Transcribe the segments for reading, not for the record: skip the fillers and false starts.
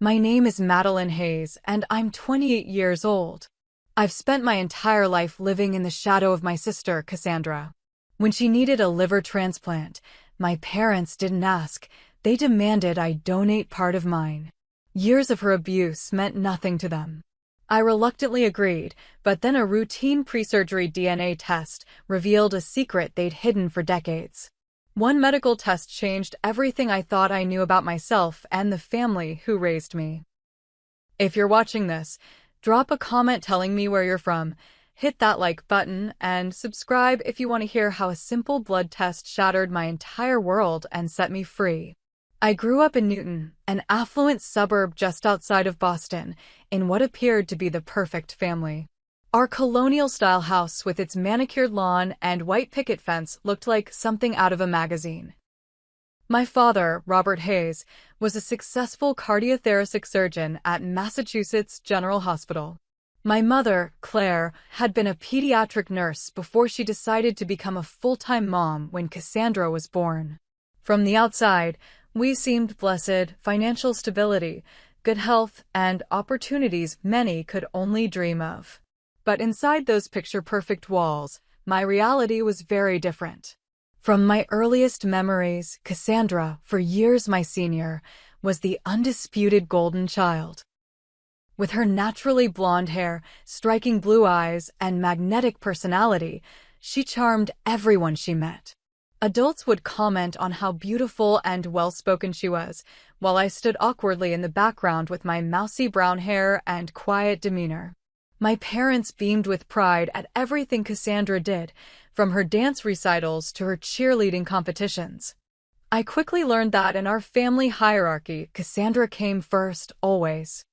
My name is Madeline Hayes, and I'm 28 years old. I've spent my entire life living in the shadow of my sister, Cassandra. When she needed a liver transplant, my parents didn't ask. They demanded I donate part of mine. Years of her abuse meant nothing to them. I reluctantly agreed, but then a routine pre-surgery DNA test revealed a secret they'd hidden for decades. One medical test changed everything I thought I knew about myself and the family who raised me. If you're watching this, drop a comment telling me where you're from, hit that like button, and subscribe if you want to hear how a simple blood test shattered my entire world and set me free. I grew up in Newton, an affluent suburb just outside of Boston, in what appeared to be the perfect family. Our colonial-style house with its manicured lawn and white picket fence looked like something out of a magazine. My father, Robert Hayes, was a successful cardiothoracic surgeon at Massachusetts General Hospital. My mother, Claire, had been a pediatric nurse before she decided to become a full-time mom when Cassandra was born. From the outside, we seemed blessed, financial stability, good health, and opportunities many could only dream of. But inside those picture-perfect walls, my reality was very different. From my earliest memories, Cassandra, for years my senior, was the undisputed golden child. With her naturally blonde hair, striking blue eyes, and magnetic personality, she charmed everyone she met. Adults would comment on how beautiful and well-spoken she was, while I stood awkwardly in the background with my mousy brown hair and quiet demeanor. My parents beamed with pride at everything Cassandra did, from her dance recitals to her cheerleading competitions. I quickly learned that in our family hierarchy, Cassandra came first, always.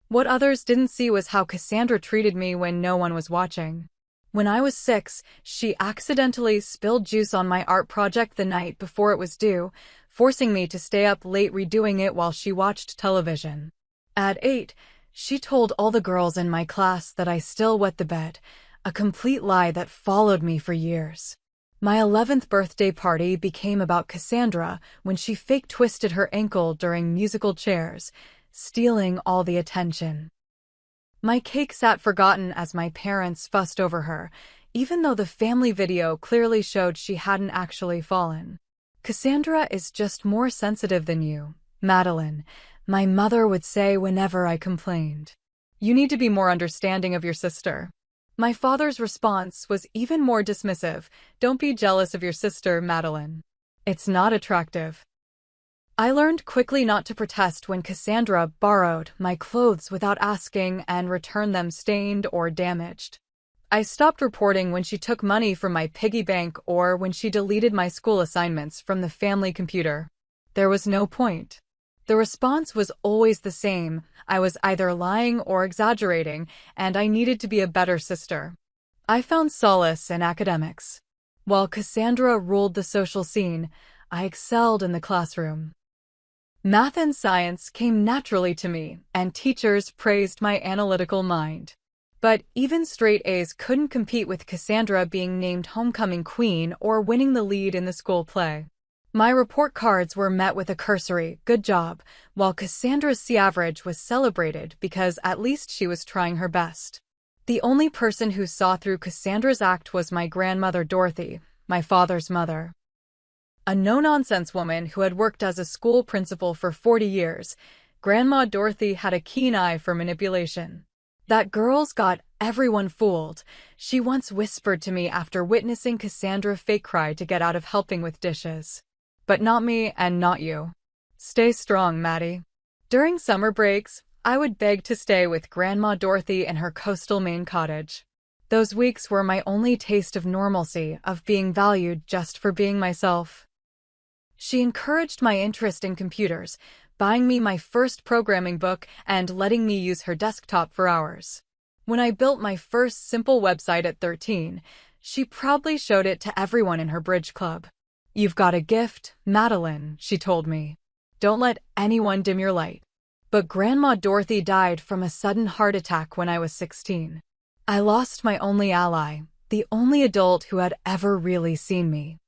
What others didn't see was how Cassandra treated me when no one was watching. When I was 6, she accidentally spilled juice on my art project the night before it was due, forcing me to stay up late redoing it while she watched television. At 8, she told all the girls in my class that I still wet the bed, a complete lie that followed me for years. My 11th birthday party became about Cassandra when she fake twisted her ankle during musical chairs, stealing all the attention. My cake sat forgotten as my parents fussed over her, even though the family video clearly showed she hadn't actually fallen. Cassandra is just more sensitive than you, Madeline, my mother would say whenever I complained. You need to be more understanding of your sister. My father's response was even more dismissive. Don't be jealous of your sister, Madeline. It's not attractive. I learned quickly not to protest when Cassandra borrowed my clothes without asking and returned them stained or damaged. I stopped reporting when she took money from my piggy bank or when she deleted my school assignments from the family computer. There was no point. The response was always the same. I was either lying or exaggerating, and I needed to be a better sister. I found solace in academics. While Cassandra ruled the social scene, I excelled in the classroom. Math and science came naturally to me, and teachers praised my analytical mind. But even straight A's couldn't compete with Cassandra being named homecoming queen or winning the lead in the school play. My report cards were met with a cursory, "good job," while Cassandra's C average was celebrated because at least she was trying her best. The only person who saw through Cassandra's act was my grandmother Dorothy, my father's mother. A no-nonsense woman who had worked as a school principal for 40 years, Grandma Dorothy had a keen eye for manipulation. That girl's got everyone fooled, she once whispered to me after witnessing Cassandra fake cry to get out of helping with dishes. But not me and not you. Stay strong, Maddie. During summer breaks, I would beg to stay with Grandma Dorothy in her coastal Maine cottage. Those weeks were my only taste of normalcy, of being valued just for being myself. She encouraged my interest in computers, buying me my first programming book and letting me use her desktop for hours. When I built my first simple website at 13, she proudly showed it to everyone in her bridge club. "You've got a gift, Madeline," she told me. "Don't let anyone dim your light." But Grandma Dorothy died from a sudden heart attack when I was 16. I lost my only ally, the only adult who had ever really seen me.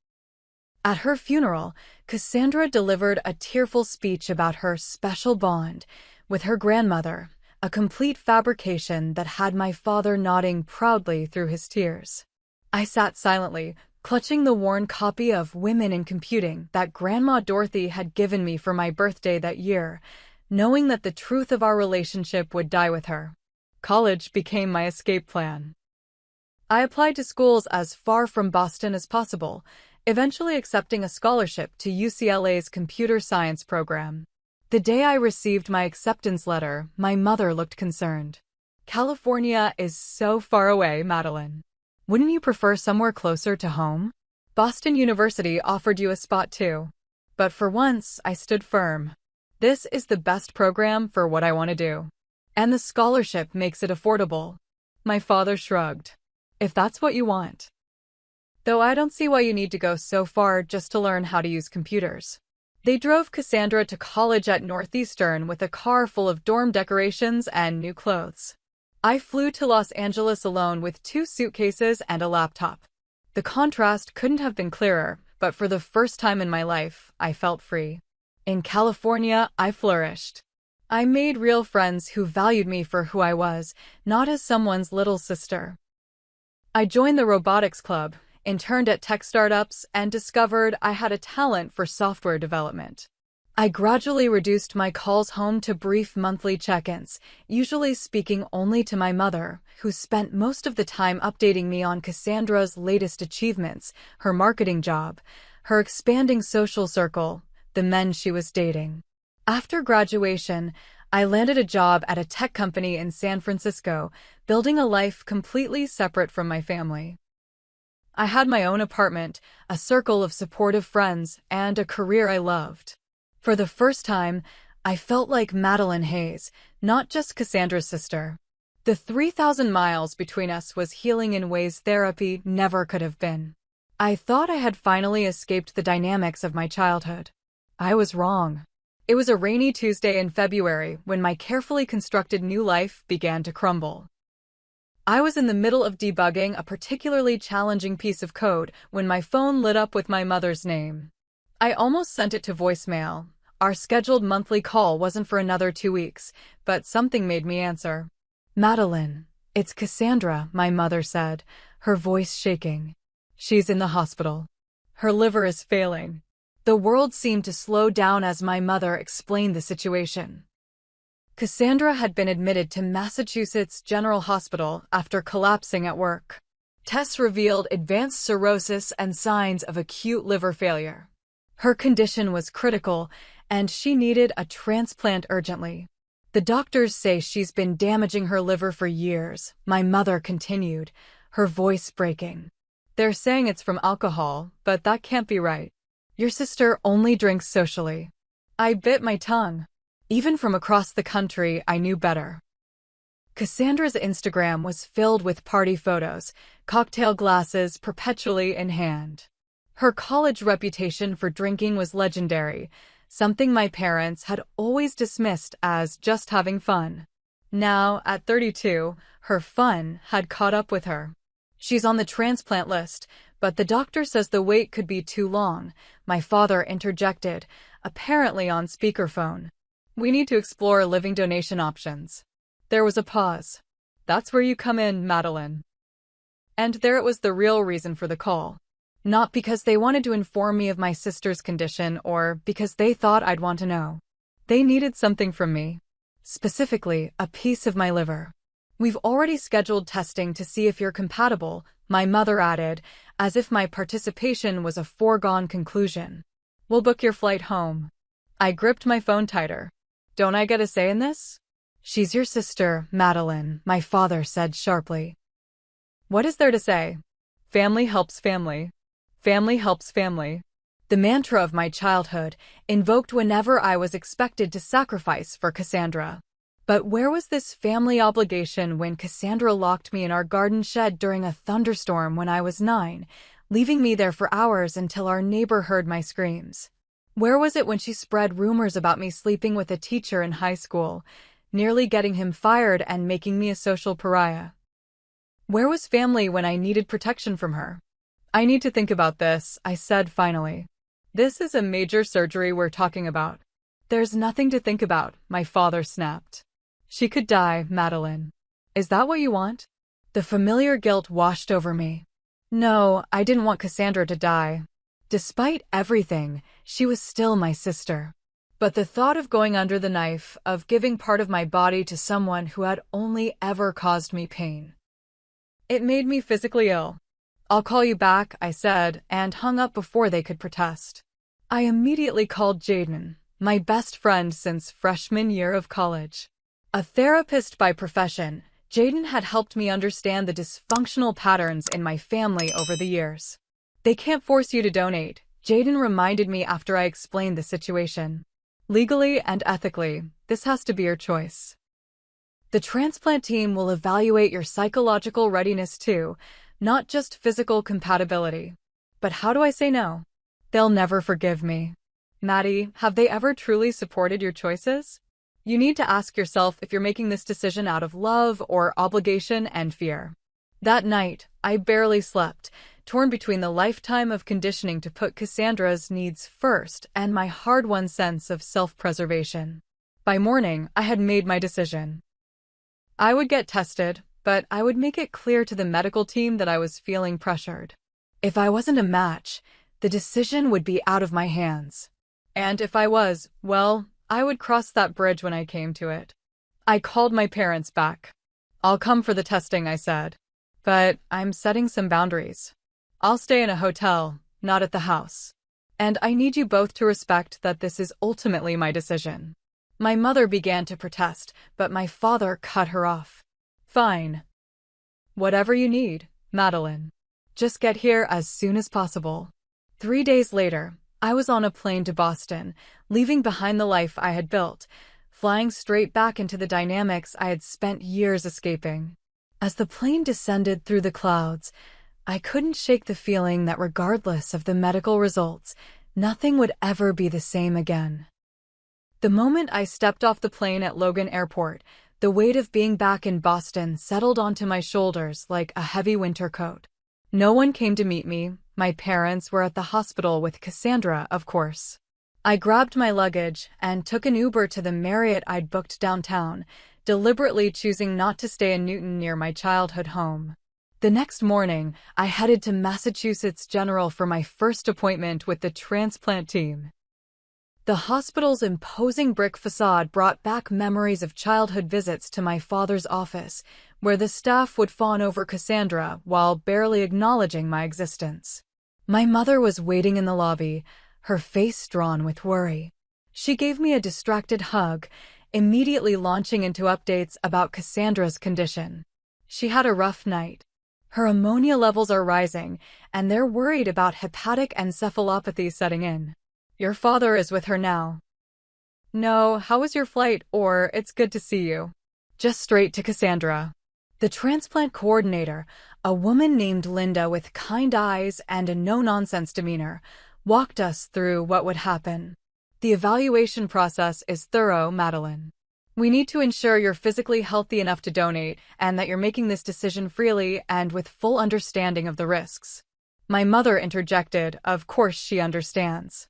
At her funeral, Cassandra delivered a tearful speech about her special bond, with her grandmother, a complete fabrication that had my father nodding proudly through his tears. I sat silently, clutching the worn copy of Women in Computing that Grandma Dorothy had given me for my birthday that year, knowing that the truth of our relationship would die with her. College became my escape plan. I applied to schools as far from Boston as possible, eventually accepting a scholarship to UCLA's computer science program. The day I received my acceptance letter, my mother looked concerned. "California is so far away, Madeline. Wouldn't you prefer somewhere closer to home? Boston University offered you a spot too." But for once, I stood firm. This is the best program for what I want to do. And the scholarship makes it affordable. My father shrugged. "If that's what you want. Though I don't see why you need to go so far just to learn how to use computers." They drove Cassandra to college at Northeastern with a car full of dorm decorations and new clothes. I flew to Los Angeles alone with 2 suitcases and a laptop. The contrast couldn't have been clearer, but for the first time in my life, I felt free. In California, I flourished. I made real friends who valued me for who I was, not as someone's little sister. I joined the robotics club, interned at tech startups, and discovered I had a talent for software development. I gradually reduced my calls home to brief monthly check-ins, usually speaking only to my mother, who spent most of the time updating me on Cassandra's latest achievements, her marketing job, her expanding social circle, the men she was dating. After graduation, I landed a job at a tech company in San Francisco, building a life completely separate from my family. I had my own apartment, a circle of supportive friends, and a career I loved. For the first time, I felt like Madeline Hayes, not just Cassandra's sister. The 3,000 miles between us was healing in ways therapy never could have been. I thought I had finally escaped the dynamics of my childhood. I was wrong. It was a rainy Tuesday in February when my carefully constructed new life began to crumble. I was in the middle of debugging a particularly challenging piece of code when my phone lit up with my mother's name. I almost sent it to voicemail. Our scheduled monthly call wasn't for another 2 weeks, but something made me answer. "Madeline, it's Cassandra," my mother said, her voice shaking. "She's in the hospital. Her liver is failing." The world seemed to slow down as my mother explained the situation. Cassandra had been admitted to Massachusetts General Hospital after collapsing at work. Tests revealed advanced cirrhosis and signs of acute liver failure. Her condition was critical, and she needed a transplant urgently. "The doctors say she's been damaging her liver for years," my mother continued, her voice breaking. "They're saying it's from alcohol, but that can't be right. Your sister only drinks socially." I bit my tongue. Even from across the country, I knew better. Cassandra's Instagram was filled with party photos, cocktail glasses perpetually in hand. Her college reputation for drinking was legendary, something my parents had always dismissed as just having fun. Now, at 32, her fun had caught up with her. "She's on the transplant list, but the doctor says the wait could be too long," my father interjected, apparently on speakerphone. "We need to explore living donation options." There was a pause. "That's where you come in, Madeline." And there it was, the real reason for the call. Not because they wanted to inform me of my sister's condition or because they thought I'd want to know. They needed something from me. Specifically, a piece of my liver. "We've already scheduled testing to see if you're compatible," my mother added, as if my participation was a foregone conclusion. "We'll book your flight home." I gripped my phone tighter. "Don't I get a say in this?" "She's your sister, Madeline," my father said sharply. "What is there to say? Family helps family. Family helps family." The mantra of my childhood, invoked whenever I was expected to sacrifice for Cassandra. But where was this family obligation when Cassandra locked me in our garden shed during a thunderstorm when I was 9, leaving me there for hours until our neighbor heard my screams? Where was it when she spread rumors about me sleeping with a teacher in high school, nearly getting him fired and making me a social pariah? Where was family when I needed protection from her? "I need to think about this," I said finally. "This is a major surgery we're talking about." There's nothing to think about, my father snapped. She could die, Madeline. Is that what you want? The familiar guilt washed over me. No, I didn't want Cassandra to die. Despite everything, she was still my sister. But the thought of going under the knife, of giving part of my body to someone who had only ever caused me pain. It made me physically ill. I'll call you back, I said, and hung up before they could protest. I immediately called Jaden, my best friend since freshman year of college. A therapist by profession, Jaden had helped me understand the dysfunctional patterns in my family over the years. They can't force you to donate, Jaden reminded me after I explained the situation. Legally and ethically, this has to be your choice. The transplant team will evaluate your psychological readiness too, not just physical compatibility. But how do I say no? They'll never forgive me. Maddie, have they ever truly supported your choices? You need to ask yourself if you're making this decision out of love or obligation and fear. That night, I barely slept, torn between the lifetime of conditioning to put Cassandra's needs first and my hard-won sense of self-preservation. By morning, I had made my decision. I would get tested, but I would make it clear to the medical team that I was feeling pressured. If I wasn't a match, the decision would be out of my hands. And if I was, well, I would cross that bridge when I came to it. I called my parents back. I'll come for the testing, I said. But I'm setting some boundaries. I'll stay in a hotel, not at the house. And I need you both to respect that this is ultimately my decision. My mother began to protest, but my father cut her off. Fine. Whatever you need, Madeline. Just get here as soon as possible. 3 days later, I was on a plane to Boston, leaving behind the life I had built, flying straight back into the dynamics I had spent years escaping. As the plane descended through the clouds, I couldn't shake the feeling that regardless of the medical results, nothing would ever be the same again. The moment I stepped off the plane at Logan Airport, the weight of being back in Boston settled onto my shoulders like a heavy winter coat. No one came to meet me. My parents were at the hospital with Cassandra, of course. I grabbed my luggage and took an Uber to the Marriott I'd booked downtown, deliberately choosing not to stay in Newton near my childhood home. The next morning, I headed to Massachusetts General for my first appointment with the transplant team. The hospital's imposing brick facade brought back memories of childhood visits to my father's office, where the staff would fawn over Cassandra while barely acknowledging my existence. My mother was waiting in the lobby, her face drawn with worry. She gave me a distracted hug, immediately launching into updates about Cassandra's condition. She had a rough night. Her ammonia levels are rising, and they're worried about hepatic encephalopathy setting in. Your father is with her now. No, how was your flight? Or, it's good to see you. Just straight to Cassandra. The transplant coordinator, a woman named Linda with kind eyes and a no-nonsense demeanor, walked us through what would happen. The evaluation process is thorough, Madeline. We need to ensure you're physically healthy enough to donate and that you're making this decision freely and with full understanding of the risks. My mother interjected, of course she understands.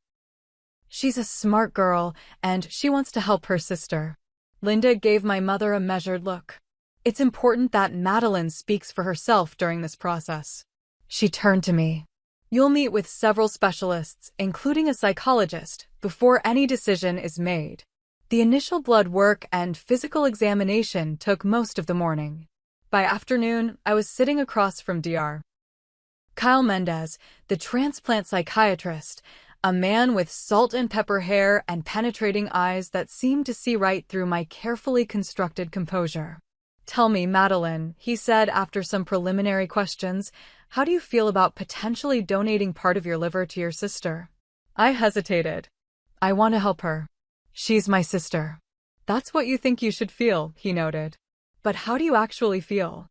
She's a smart girl, and she wants to help her sister. Linda gave my mother a measured look. It's important that Madeline speaks for herself during this process. She turned to me. You'll meet with several specialists, including a psychologist, before any decision is made. The initial blood work and physical examination took most of the morning. By afternoon, I was sitting across from Dr. Kyle Mendez, the transplant psychiatrist, a man with salt and pepper hair and penetrating eyes that seemed to see right through my carefully constructed composure. Tell me, Madeline, he said after some preliminary questions, how do you feel about potentially donating part of your liver to your sister? I hesitated. I want to help her. She's my sister. That's what you think you should feel, he noted. But how do you actually feel?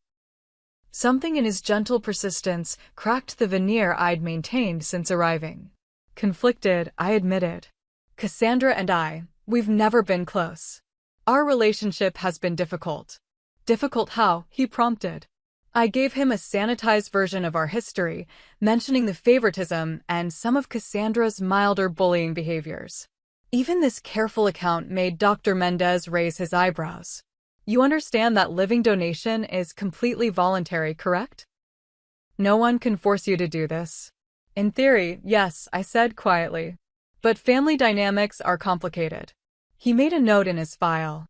Something in his gentle persistence cracked the veneer I'd maintained since arriving. Conflicted, I admitted. Cassandra and we've never been close. Our relationship has been difficult. Difficult how? He prompted. I gave him a sanitized version of our history, mentioning the favoritism and some of Cassandra's milder bullying behaviors. Even this careful account made Dr. Mendez raise his eyebrows. You understand that living donation is completely voluntary, correct? No one can force you to do this. In theory, yes, I said quietly. But family dynamics are complicated. He made a note in his file.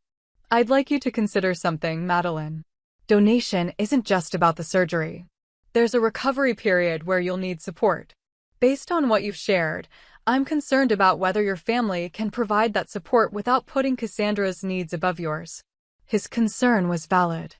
I'd like you to consider something, Madeline. Donation isn't just about the surgery. There's a recovery period where you'll need support. Based on what you've shared, I'm concerned about whether your family can provide that support without putting Cassandra's needs above yours. His concern was valid.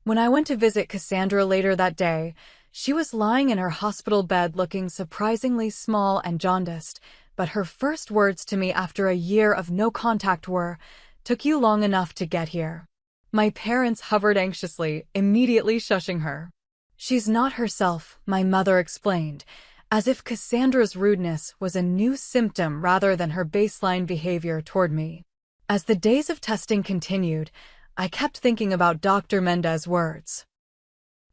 When I went to visit Cassandra later that day, she was lying in her hospital bed looking surprisingly small and jaundiced, but her first words to me after a year of no contact were, "Took you long enough to get here." My parents hovered anxiously, immediately shushing her. "She's not herself," my mother explained, as if Cassandra's rudeness was a new symptom rather than her baseline behavior toward me. As the days of testing continued, I kept thinking about Dr. Mendez's words.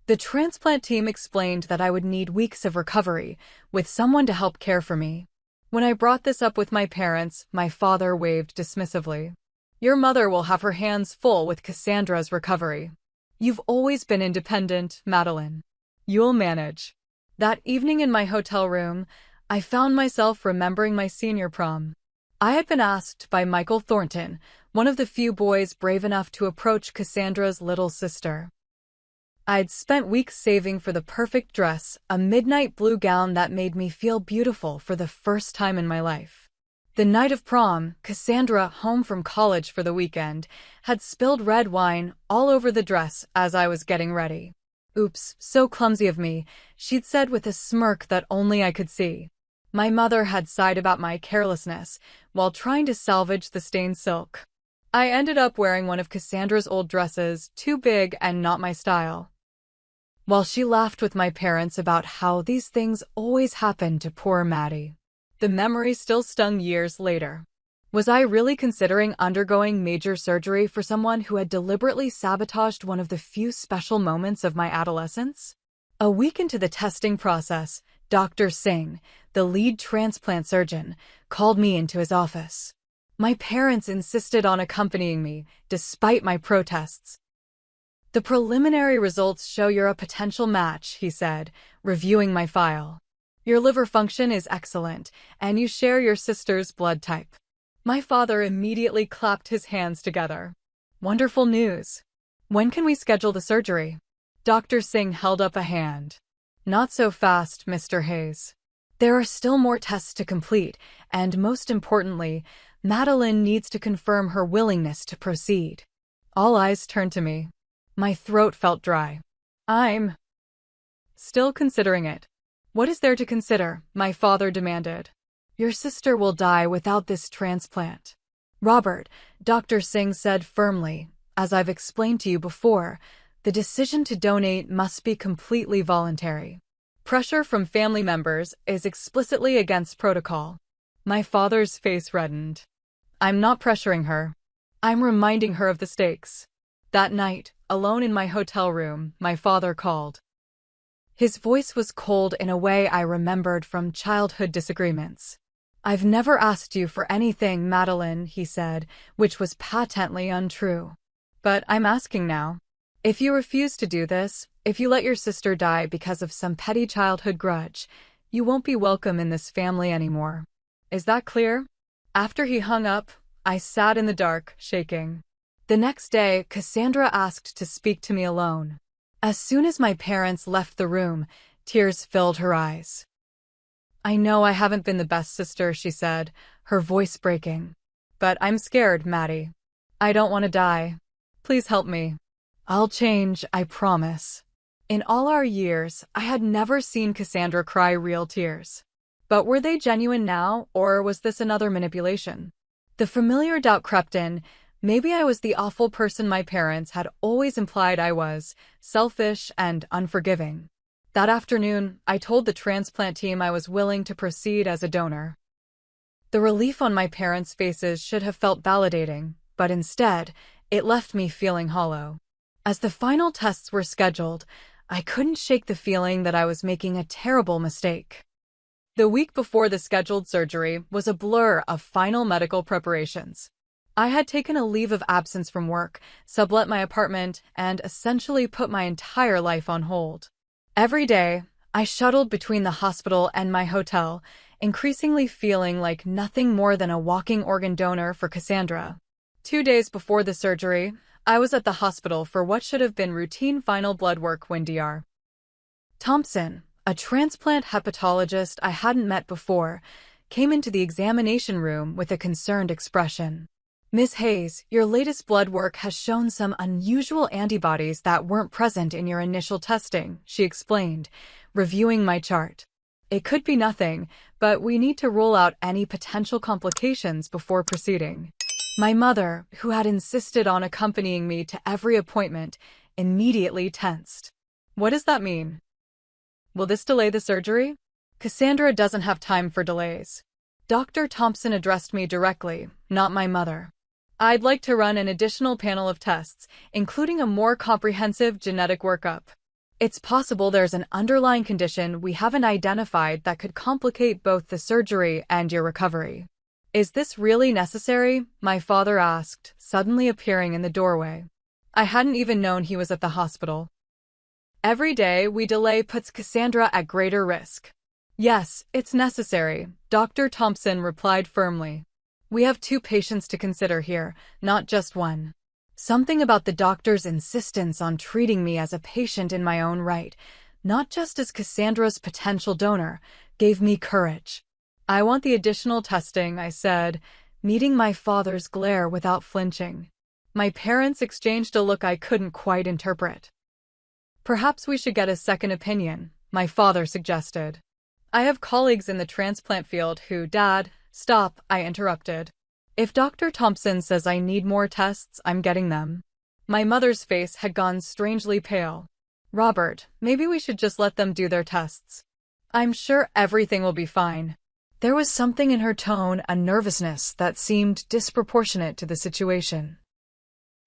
The transplant team explained that I would need weeks of recovery, with someone to help care for me. When I brought this up with my parents, my father waved dismissively. "Your mother will have her hands full with Cassandra's recovery. You've always been independent, Madeline. You'll manage." That evening in my hotel room, I found myself remembering my senior prom. I had been asked by Michael Thornton, one of the few boys brave enough to approach Cassandra's little sister. I'd spent weeks saving for the perfect dress, a midnight blue gown that made me feel beautiful for the first time in my life. The night of prom, Cassandra, home from college for the weekend, had spilled red wine all over the dress as I was getting ready. "Oops, so clumsy of me," she'd said with a smirk that only I could see. My mother had sighed about my carelessness while trying to salvage the stained silk. I ended up wearing one of Cassandra's old dresses, too big and not my style. While she laughed with my parents about how these things always happened to poor Maddie, the memory still stung years later. Was I really considering undergoing major surgery for someone who had deliberately sabotaged one of the few special moments of my adolescence? A week into the testing process, Dr. Singh, the lead transplant surgeon, called me into his office. My parents insisted on accompanying me, despite my protests. "The preliminary results show you're a potential match," he said, reviewing my file. "Your liver function is excellent, and you share your sister's blood type." My father immediately clapped his hands together. "Wonderful news. When can we schedule the surgery?" Dr. Singh held up a hand. "Not so fast, Mr. Hayes. There are still more tests to complete, and most importantly, Madeline needs to confirm her willingness to proceed." All eyes turned to me. My throat felt dry. "I'm still considering it." "What is there to consider?" my father demanded. "Your sister will die without this transplant. Robert," Dr. Singh said firmly, "as I've explained to you before, the decision to donate must be completely voluntary. Pressure from family members is explicitly against protocol." My father's face reddened. "I'm not pressuring her. I'm reminding her of the stakes." That night, alone in my hotel room, my father called. His voice was cold in a way I remembered from childhood disagreements. "I've never asked you for anything, Madeline," he said, which was patently untrue. "But I'm asking now. If you refuse to do this, if you let your sister die because of some petty childhood grudge, you won't be welcome in this family anymore. Is that clear?" After he hung up, I sat in the dark, shaking. The next day, Cassandra asked to speak to me alone. As soon as my parents left the room, tears filled her eyes. "I know I haven't been the best sister," she said, her voice breaking. "But I'm scared, Maddie. I don't want to die. Please help me. I'll change, I promise." In all our years, I had never seen Cassandra cry real tears. But were they genuine now, or was this another manipulation? The familiar doubt crept in. Maybe I was the awful person my parents had always implied I was, selfish and unforgiving. That afternoon, I told the transplant team I was willing to proceed as a donor. The relief on my parents' faces should have felt validating, but instead, it left me feeling hollow. As the final tests were scheduled, I couldn't shake the feeling that I was making a terrible mistake. The week before the scheduled surgery was a blur of final medical preparations. I had taken a leave of absence from work, sublet my apartment, and essentially put my entire life on hold. Every day, I shuttled between the hospital and my hotel, increasingly feeling like nothing more than a walking organ donor for Cassandra. 2 days before the surgery, I was at the hospital for what should have been routine final blood work when Dr. Thompson, a transplant hepatologist I hadn't met before, came into the examination room with a concerned expression. "Miss Hayes, your latest blood work has shown some unusual antibodies that weren't present in your initial testing," she explained, reviewing my chart. "It could be nothing, but we need to rule out any potential complications before proceeding." My mother, who had insisted on accompanying me to every appointment, immediately tensed. "What does that mean? Will this delay the surgery?" "Cassandra doesn't have time for delays." Dr. Thompson addressed me directly, not my mother. "I'd like to run an additional panel of tests, including a more comprehensive genetic workup. It's possible there's an underlying condition we haven't identified that could complicate both the surgery and your recovery." "Is this really necessary?" my father asked, suddenly appearing in the doorway. I hadn't even known he was at the hospital. "Every day we delay puts Cassandra at greater risk." "Yes, it's necessary," Dr. Thompson replied firmly. "We have 2 patients to consider here, not just one." Something about the doctor's insistence on treating me as a patient in my own right, not just as Cassandra's potential donor, gave me courage. "I want the additional testing," I said, meeting my father's glare without flinching. My parents exchanged a look I couldn't quite interpret. "Perhaps we should get a second opinion," my father suggested. "I have colleagues in the transplant field who—" "Dad, stop," I interrupted. "If Dr. Thompson says I need more tests, I'm getting them." My mother's face had gone strangely pale. "Robert, maybe we should just let them do their tests. I'm sure everything will be fine." There was something in her tone, a nervousness that seemed disproportionate to the situation.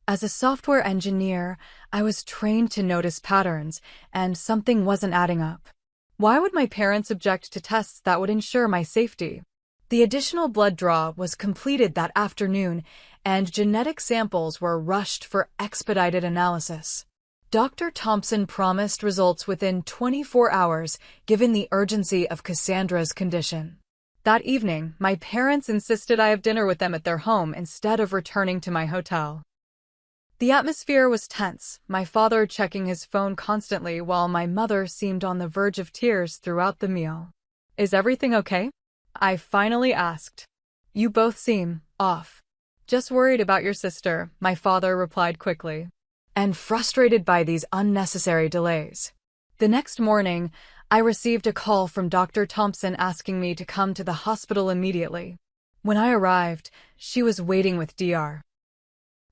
As a software engineer, I was trained to notice patterns, and something wasn't adding up. Why would my parents object to tests that would ensure my safety? The additional blood draw was completed that afternoon, and genetic samples were rushed for expedited analysis. Dr. Thompson promised results within 24 hours, given the urgency of Cassandra's condition. That evening, my parents insisted I have dinner with them at their home instead of returning to my hotel. The atmosphere was tense, my father checking his phone constantly while my mother seemed on the verge of tears throughout the meal. "Is everything okay?" I finally asked. "You both seem off." "Just worried about your sister," my father replied quickly. "And frustrated by these unnecessary delays." The next morning, I received a call from Dr. Thompson asking me to come to the hospital immediately. When I arrived, she was waiting with Dr.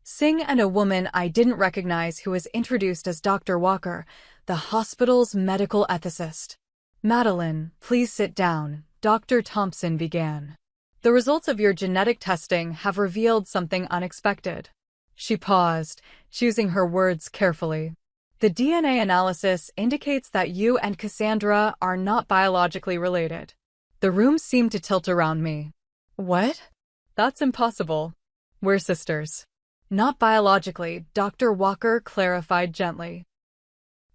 Singh and a woman I didn't recognize who was introduced as Dr. Walker, the hospital's medical ethicist. "Madeline, please sit down," Dr. Thompson began. "The results of your genetic testing have revealed something unexpected." She paused, choosing her words carefully. "The DNA analysis indicates that you and Cassandra are not biologically related." The room seemed to tilt around me. "What?" "That's impossible. We're sisters." "Not biologically," Dr. Walker clarified gently.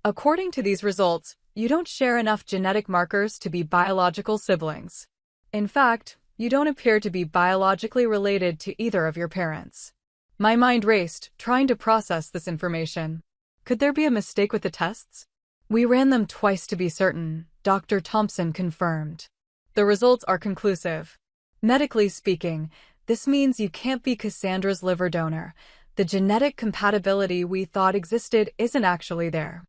"According to these results, you don't share enough genetic markers to be biological siblings. In fact, you don't appear to be biologically related to either of your parents." My mind raced, trying to process this information. Could there be a mistake with the tests? "We ran them twice to be certain," Dr. Thompson confirmed. "The results are conclusive. Medically speaking, this means you can't be Cassandra's liver donor. The genetic compatibility we thought existed isn't actually there."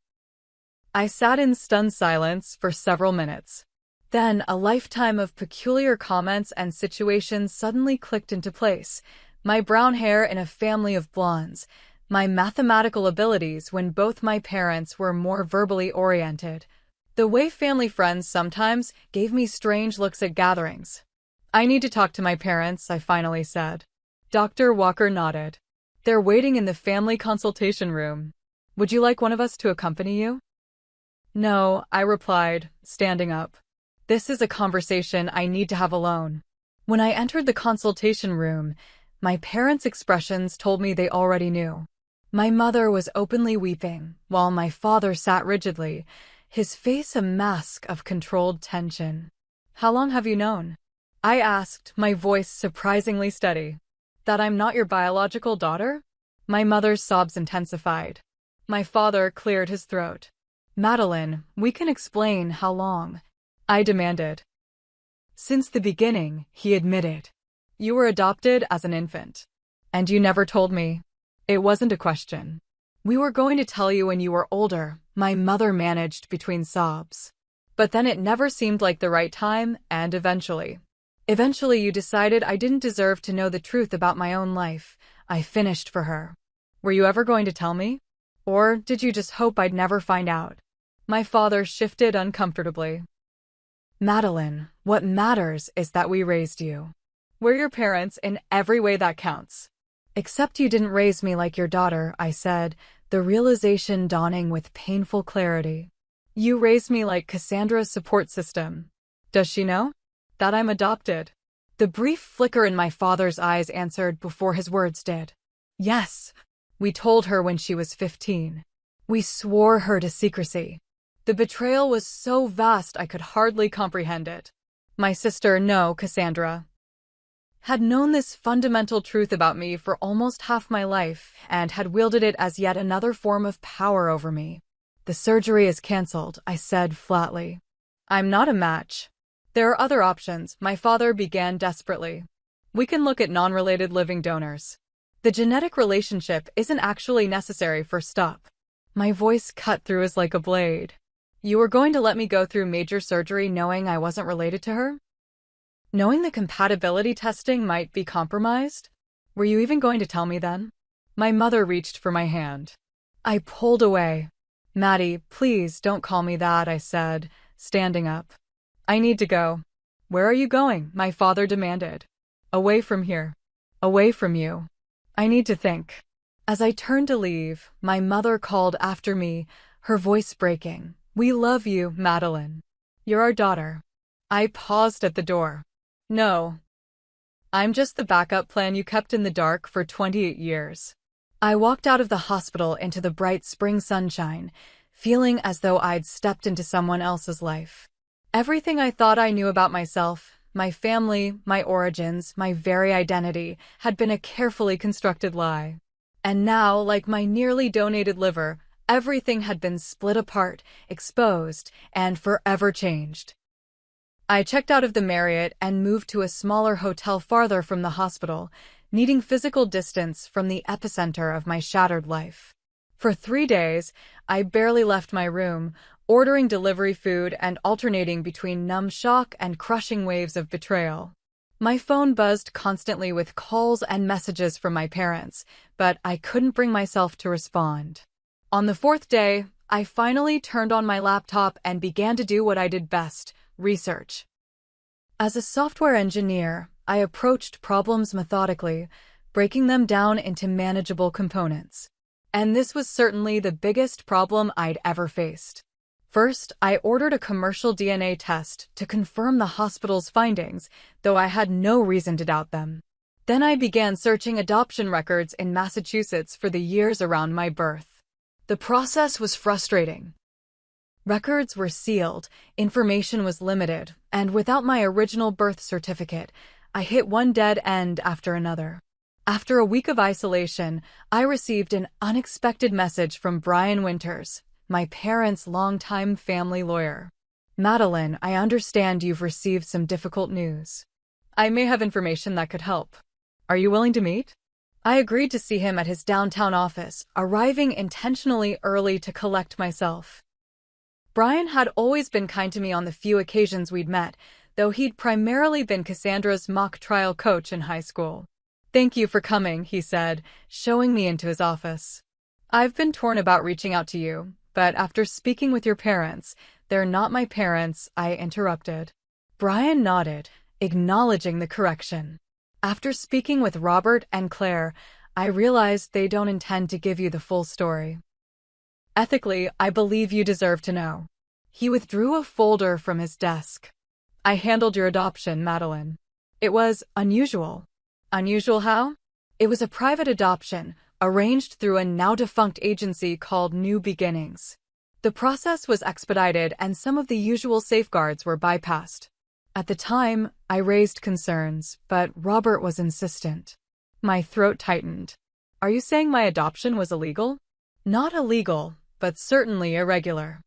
I sat in stunned silence for several minutes. Then a lifetime of peculiar comments and situations suddenly clicked into place. My brown hair in a family of blondes, my mathematical abilities when both my parents were more verbally oriented, the way family friends sometimes gave me strange looks at gatherings. "I need to talk to my parents," I finally said. Dr. Walker nodded. "They're waiting in the family consultation room. Would you like one of us to accompany you?" "No," I replied, standing up. This is a conversation I need to have alone. When I entered the consultation room, my parents' expressions told me they already knew. My mother was openly weeping, while my father sat rigidly, his face a mask of controlled tension. "How long have you known?" I asked, my voice surprisingly steady. "That I'm not your biological daughter?" My mother's sobs intensified. My father cleared his throat. "Madeline, we can explain how long," I demanded. "Since the beginning," he admitted. "You were adopted as an infant. And you never told me." "It wasn't a question. We were going to tell you when you were older," my mother managed between sobs. "But then it never seemed like the right time, and eventually you decided I didn't deserve to know the truth about my own life," I finished for her. "Were you ever going to tell me? Or did you just hope I'd never find out?" My father shifted uncomfortably. "Madeline, what matters is that we raised you. We're your parents in every way that counts." "Except you didn't raise me like your daughter," I said, the realization dawning with painful clarity. "You raised me like Cassandra's support system. Does she know that I'm adopted?" The brief flicker in my father's eyes answered before his words did. "Yes. We told her when she was 15. We swore her to secrecy." The betrayal was so vast I could hardly comprehend it. My sister, no, Cassandra, had known this fundamental truth about me for almost half my life and had wielded it as yet another form of power over me. "The surgery is cancelled," I said flatly. "I'm not a match." "There are other options," my father began desperately. "We can look at non-related living donors. The genetic relationship isn't actually necessary for stop." My voice cut through as like a blade. "You were going to let me go through major surgery knowing I wasn't related to her? Knowing the compatibility testing might be compromised? Were you even going to tell me then?" My mother reached for my hand. I pulled away. "Maddie, please don't call me that," I said, standing up. "I need to go." "Where are you going?" my father demanded. "Away from here. Away from you. I need to think." As I turned to leave, my mother called after me, her voice breaking. "We love you, Madeline. You're our daughter." I paused at the door. "No. I'm just the backup plan you kept in the dark for 28 years. I walked out of the hospital into the bright spring sunshine, feeling as though I'd stepped into someone else's life. Everything I thought I knew about myself, my family, my origins, my very identity, had been a carefully constructed lie. And now, like my nearly donated liver, everything had been split apart, exposed, and forever changed. I checked out of the Marriott and moved to a smaller hotel farther from the hospital, needing physical distance from the epicenter of my shattered life. For 3 days, I barely left my room, ordering delivery food and alternating between numb shock and crushing waves of betrayal. My phone buzzed constantly with calls and messages from my parents, but I couldn't bring myself to respond. On the 4th day, I finally turned on my laptop and began to do what I did best: research. As a software engineer, I approached problems methodically, breaking them down into manageable components. And this was certainly the biggest problem I'd ever faced. First, I ordered a commercial DNA test to confirm the hospital's findings, though I had no reason to doubt them. Then I began searching adoption records in Massachusetts for the years around my birth. The process was frustrating. Records were sealed, information was limited, and without my original birth certificate, I hit one dead end after another. After a week of isolation, I received an unexpected message from Brian Winters, my parents' longtime family lawyer. "Madeline, I understand you've received some difficult news. I may have information that could help. Are you willing to meet?" I agreed to see him at his downtown office, arriving intentionally early to collect myself. Brian had always been kind to me on the few occasions we'd met, though he'd primarily been Cassandra's mock trial coach in high school. "Thank you for coming," he said, showing me into his office. "I've been torn about reaching out to you, but after speaking with your parents—" "They're not my parents," I interrupted. Brian nodded, acknowledging the correction. "After speaking with Robert and Claire, I realized they don't intend to give you the full story. Ethically, I believe you deserve to know." He withdrew a folder from his desk. I handled your adoption, Madeline. It was unusual. Unusual how? It was a private adoption, arranged through a now-defunct agency called New Beginnings. The process was expedited and some of the usual safeguards were bypassed. At the time, I raised concerns, but Robert was insistent. My throat tightened. Are you saying my adoption was illegal? Not illegal, but certainly irregular.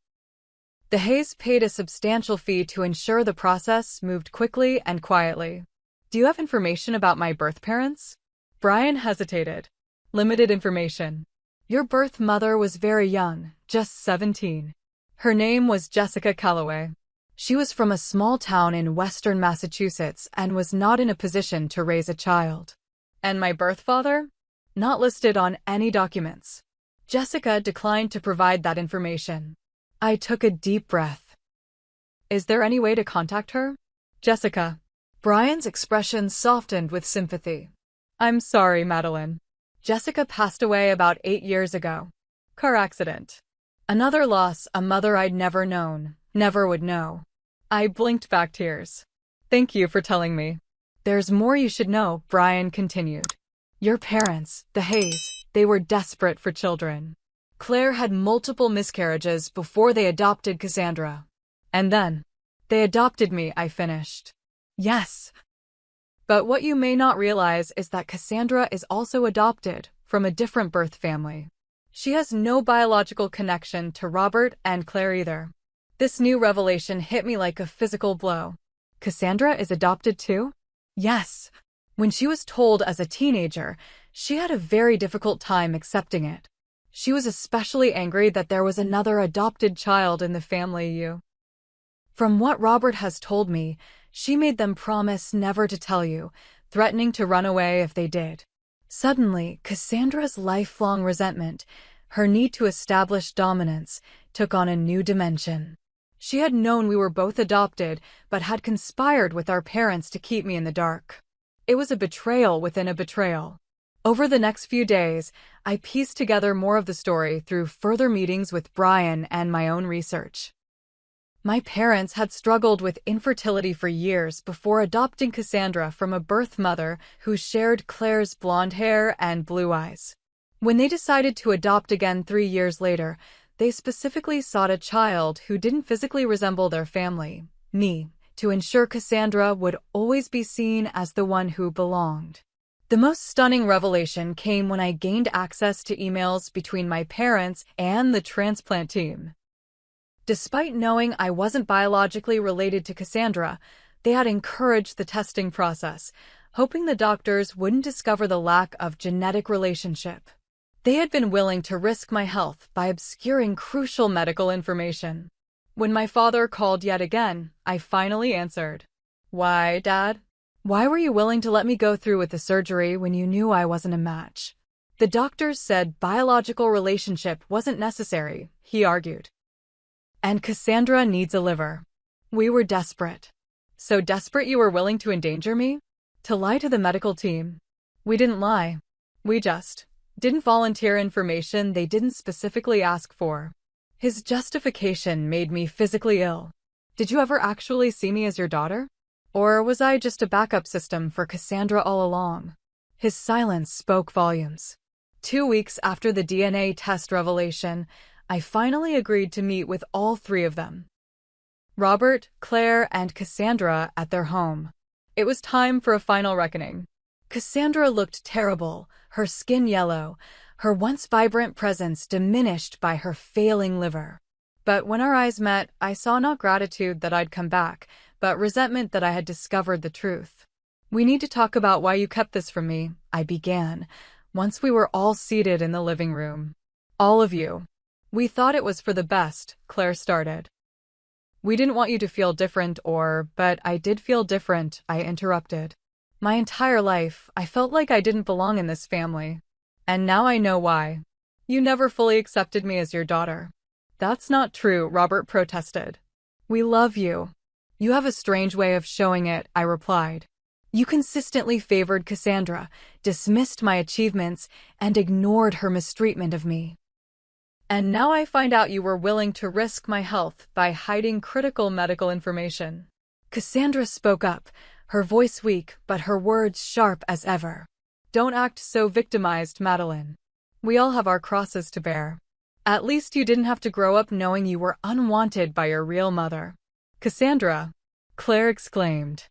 The Hayes paid a substantial fee to ensure the process moved quickly and quietly. Do you have information about my birth parents? Brian hesitated. Limited information. Your birth mother was very young, just 17. Her name was Jessica Calloway. She was from a small town in western Massachusetts and was not in a position to raise a child. And my birth father? Not listed on any documents. Jessica declined to provide that information. I took a deep breath. Is there any way to contact her? Jessica. Brian's expression softened with sympathy. I'm sorry, Madeline. Jessica passed away about 8 years ago. Car accident. Another loss, a mother I'd never known, never would know. I blinked back tears. Thank you for telling me. There's more you should know, Brian continued. Your parents, the Hayes, they were desperate for children. Claire had multiple miscarriages before they adopted Cassandra. And then, they adopted me, I finished. Yes. But what you may not realize is that Cassandra is also adopted from a different birth family. She has no biological connection to Robert and Claire either. This new revelation hit me like a physical blow. Cassandra is adopted too? Yes. When she was told as a teenager, she had a very difficult time accepting it. She was especially angry that there was another adopted child in the family. From what Robert has told me, she made them promise never to tell you, threatening to run away if they did. Suddenly, Cassandra's lifelong resentment, her need to establish dominance, took on a new dimension. She had known we were both adopted, but had conspired with our parents to keep me in the dark. It was a betrayal within a betrayal. Over the next few days, I pieced together more of the story through further meetings with Brian and my own research. My parents had struggled with infertility for years before adopting Cassandra from a birth mother who shared Claire's blonde hair and blue eyes. When they decided to adopt again 3 years later, they specifically sought a child who didn't physically resemble their family, me, to ensure Cassandra would always be seen as the one who belonged. The most stunning revelation came when I gained access to emails between my parents and the transplant team. Despite knowing I wasn't biologically related to Cassandra, they had encouraged the testing process, hoping the doctors wouldn't discover the lack of genetic relationship. They had been willing to risk my health by obscuring crucial medical information. When my father called yet again, I finally answered. Why, Dad? Why were you willing to let me go through with the surgery when you knew I wasn't a match? The doctors said biological relationship wasn't necessary, he argued. And Cassandra needs a liver. We were desperate. So desperate you were willing to endanger me? To lie to the medical team? We didn't lie. We just didn't volunteer information they didn't specifically ask for. His justification made me physically ill. Did you ever actually see me as your daughter? Or was I just a backup system for Cassandra all along? His silence spoke volumes. 2 weeks after the DNA test revelation, I finally agreed to meet with all 3 of them. Robert, Claire, and Cassandra at their home. It was time for a final reckoning. Cassandra looked terrible, her skin yellow, her once vibrant presence diminished by her failing liver. But when our eyes met, I saw not gratitude that I'd come back, but resentment that I had discovered the truth. We need to talk about why you kept this from me, I began, once we were all seated in the living room. All of you. We thought it was for the best, Claire started. We didn't want you to feel different but I did feel different, I interrupted. My entire life, I felt like I didn't belong in this family. And now I know why. You never fully accepted me as your daughter. That's not true, Robert protested. We love you. You have a strange way of showing it, I replied. You consistently favored Cassandra, dismissed my achievements, and ignored her mistreatment of me. And now I find out you were willing to risk my health by hiding critical medical information. Cassandra spoke up, her voice weak but her words sharp as ever. Don't act so victimized, Madeline. We all have our crosses to bear. At least you didn't have to grow up knowing you were unwanted by your real mother. Cassandra, Claire exclaimed.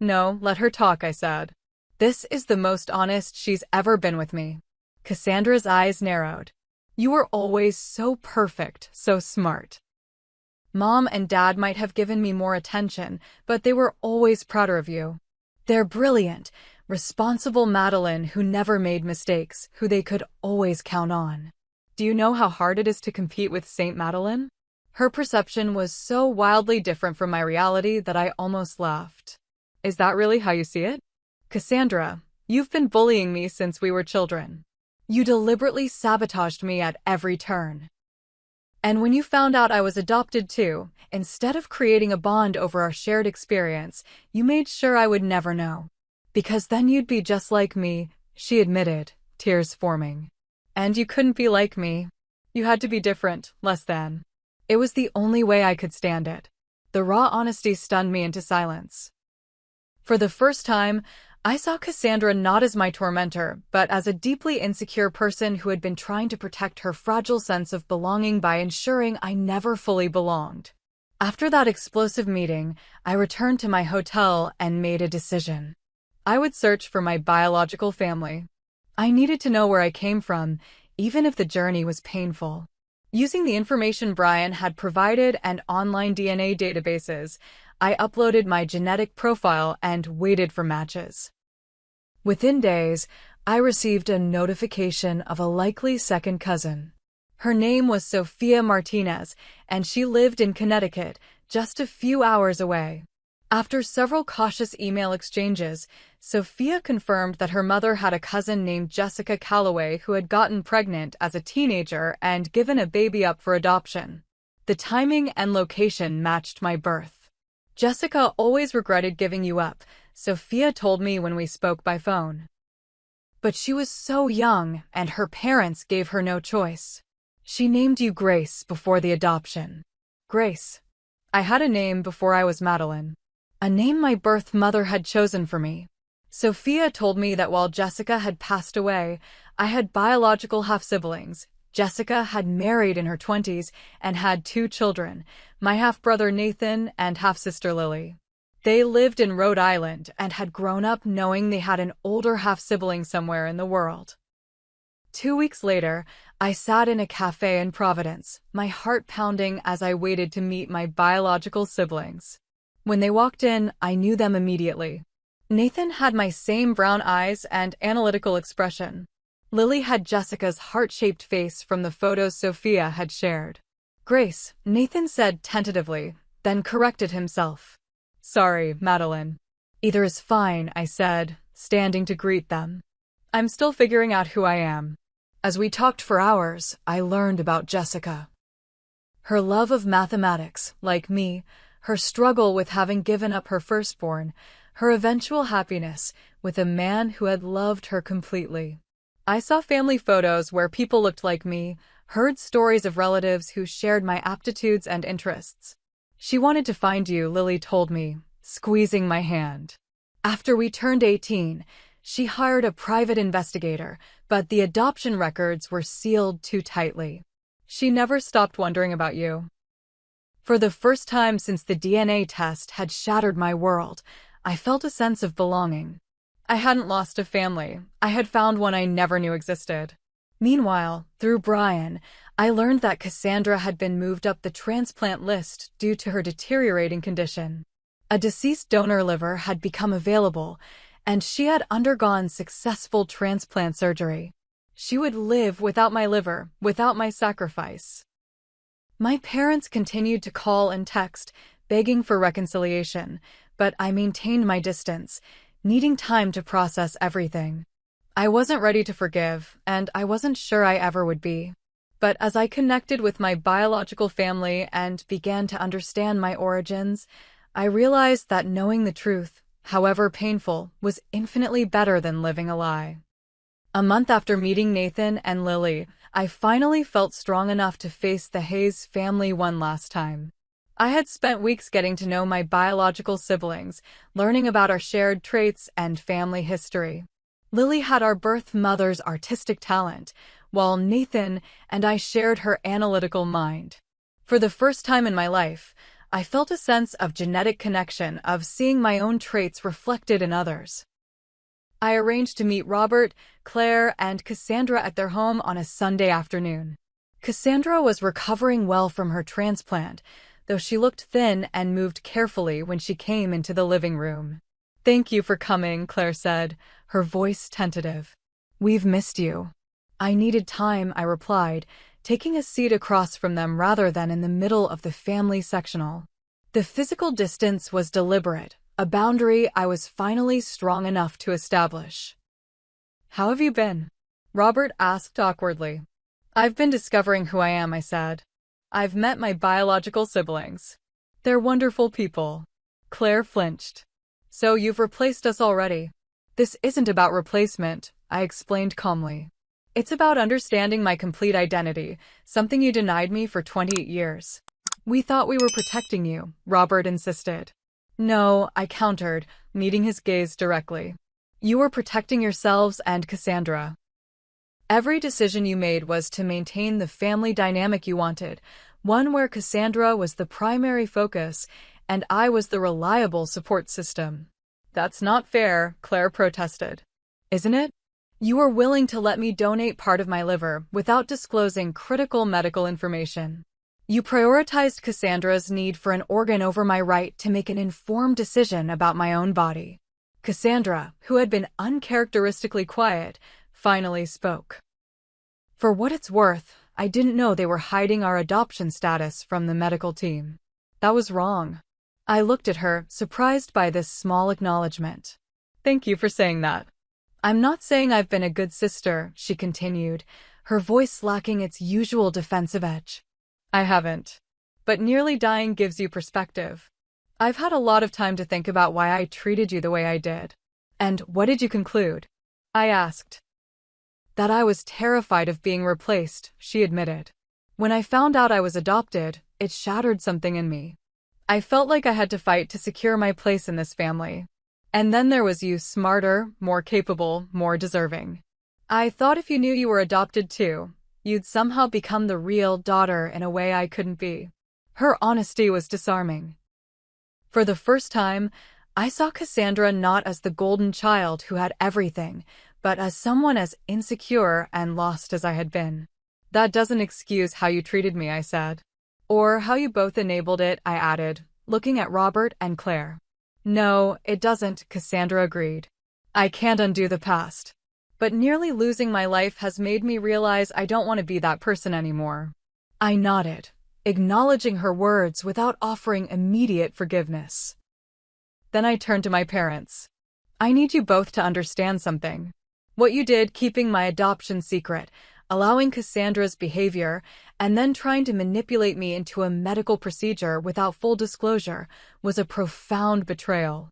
No, let her talk, I said. This is the most honest she's ever been with me. Cassandra's eyes narrowed. You were always so perfect, so smart. Mom and Dad might have given me more attention, but they were always prouder of you. They're brilliant, responsible Madeline who never made mistakes, who they could always count on. Do you know how hard it is to compete with Saint Madeline? Her perception was so wildly different from my reality that I almost laughed. Is that really how you see it? Cassandra, you've been bullying me since we were children. You deliberately sabotaged me at every turn. And when you found out I was adopted too, instead of creating a bond over our shared experience, you made sure I would never know. Because then you'd be just like me, she admitted, tears forming. And you couldn't be like me. You had to be different, less than. It was the only way I could stand it. The raw honesty stunned me into silence. For the first time, I saw Cassandra not as my tormentor, but as a deeply insecure person who had been trying to protect her fragile sense of belonging by ensuring I never fully belonged. After that explosive meeting, I returned to my hotel and made a decision. I would search for my biological family. I needed to know where I came from, even if the journey was painful. Using the information Brian had provided and online DNA databases, I uploaded my genetic profile and waited for matches. Within days, I received a notification of a likely second cousin. Her name was Sophia Martinez, and she lived in Connecticut, just a few hours away. After several cautious email exchanges, Sophia confirmed that her mother had a cousin named Jessica Calloway who had gotten pregnant as a teenager and given a baby up for adoption. The timing and location matched my birth. Jessica always regretted giving you up, Sophia told me when we spoke by phone. But she was so young, and her parents gave her no choice. She named you Grace before the adoption. Grace. I had a name before I was Madeline. A name my birth mother had chosen for me. Sophia told me that while Jessica had passed away, I had biological half-siblings. Jessica had married in her 20s and had 2 children, my half-brother Nathan and half-sister Lily. They lived in Rhode Island and had grown up knowing they had an older half-sibling somewhere in the world. 2 weeks later, I sat in a cafe in Providence, my heart pounding as I waited to meet my biological siblings. When they walked in, I knew them immediately. Nathan had my same brown eyes and analytical expression. Lily had Jessica's heart-shaped face from the photos Sophia had shared. Grace, Nathan said tentatively, then corrected himself. Sorry, Madeline. Either is fine, I said, standing to greet them. I'm still figuring out who I am. As we talked for hours, I learned about Jessica. Her love of mathematics, like me, her struggle with having given up her firstborn, her eventual happiness with a man who had loved her completely. I saw family photos where people looked like me, heard stories of relatives who shared my aptitudes and interests. She wanted to find you, Lily told me, squeezing my hand. After we turned 18, she hired a private investigator, but the adoption records were sealed too tightly. She never stopped wondering about you. For the first time since the DNA test had shattered my world, I felt a sense of belonging. I hadn't lost a family. I had found one I never knew existed. Meanwhile, through Brian, I learned that Cassandra had been moved up the transplant list due to her deteriorating condition. A deceased donor liver had become available, and she had undergone successful transplant surgery. She would live without my liver, without my sacrifice. My parents continued to call and text, begging for reconciliation, but I maintained my distance, needing time to process everything. I wasn't ready to forgive, and I wasn't sure I ever would be. But as I connected with my biological family and began to understand my origins, I realized that knowing the truth, however painful, was infinitely better than living a lie. A month after meeting Nathan and Lily, I finally felt strong enough to face the Hayes family one last time. I had spent weeks getting to know my biological siblings, learning about our shared traits and family history. Lily had our birth mother's artistic talent, while Nathan and I shared her analytical mind. For the first time in my life, I felt a sense of genetic connection, of seeing my own traits reflected in others. I arranged to meet Robert, Claire, and Cassandra at their home on a Sunday afternoon. Cassandra was recovering well from her transplant, though she looked thin and moved carefully when she came into the living room. "Thank you for coming," Claire said, her voice tentative. "We've missed you." "I needed time," I replied, taking a seat across from them rather than in the middle of the family sectional. The physical distance was deliberate, a boundary I was finally strong enough to establish. "How have you been?" Robert asked awkwardly. "I've been discovering who I am," I said. "I've met my biological siblings. They're wonderful people." Claire flinched. "So you've replaced us already?" "This isn't about replacement," I explained calmly. "It's about understanding my complete identity, something you denied me for 28 years. We thought we were protecting you," Robert insisted. "No," I countered, meeting his gaze directly. "You were protecting yourselves and Cassandra. Every decision you made was to maintain the family dynamic you wanted, one where Cassandra was the primary focus and I was the reliable support system." "That's not fair," Claire protested. "Isn't it? You were willing to let me donate part of my liver without disclosing critical medical information. You prioritized Cassandra's need for an organ over my right to make an informed decision about my own body." Cassandra, who had been uncharacteristically quiet, finally spoke. "For what it's worth, I didn't know they were hiding our adoption status from the medical team. That was wrong." I looked at her, surprised by this small acknowledgement. "Thank you for saying that." "I'm not saying I've been a good sister," she continued, her voice lacking its usual defensive edge. "I haven't. But nearly dying gives you perspective. I've had a lot of time to think about why I treated you the way I did." "And what did you conclude?" I asked. "That I was terrified of being replaced," she admitted. "When I found out I was adopted, it shattered something in me. I felt like I had to fight to secure my place in this family. And then there was you, smarter, more capable, more deserving. I thought if you knew you were adopted too, you'd somehow become the real daughter in a way I couldn't be." Her honesty was disarming. For the first time, I saw Cassandra not as the golden child who had everything, but as someone as insecure and lost as I had been. "That doesn't excuse how you treated me," I said. "Or how you both enabled it," I added, looking at Robert and Claire. "No, it doesn't," Cassandra agreed. "I can't undo the past. But nearly losing my life has made me realize I don't want to be that person anymore." I nodded, acknowledging her words without offering immediate forgiveness. Then I turned to my parents. "I need you both to understand something. What you did keeping my adoption secret, allowing Cassandra's behavior, and then trying to manipulate me into a medical procedure without full disclosure, was a profound betrayal.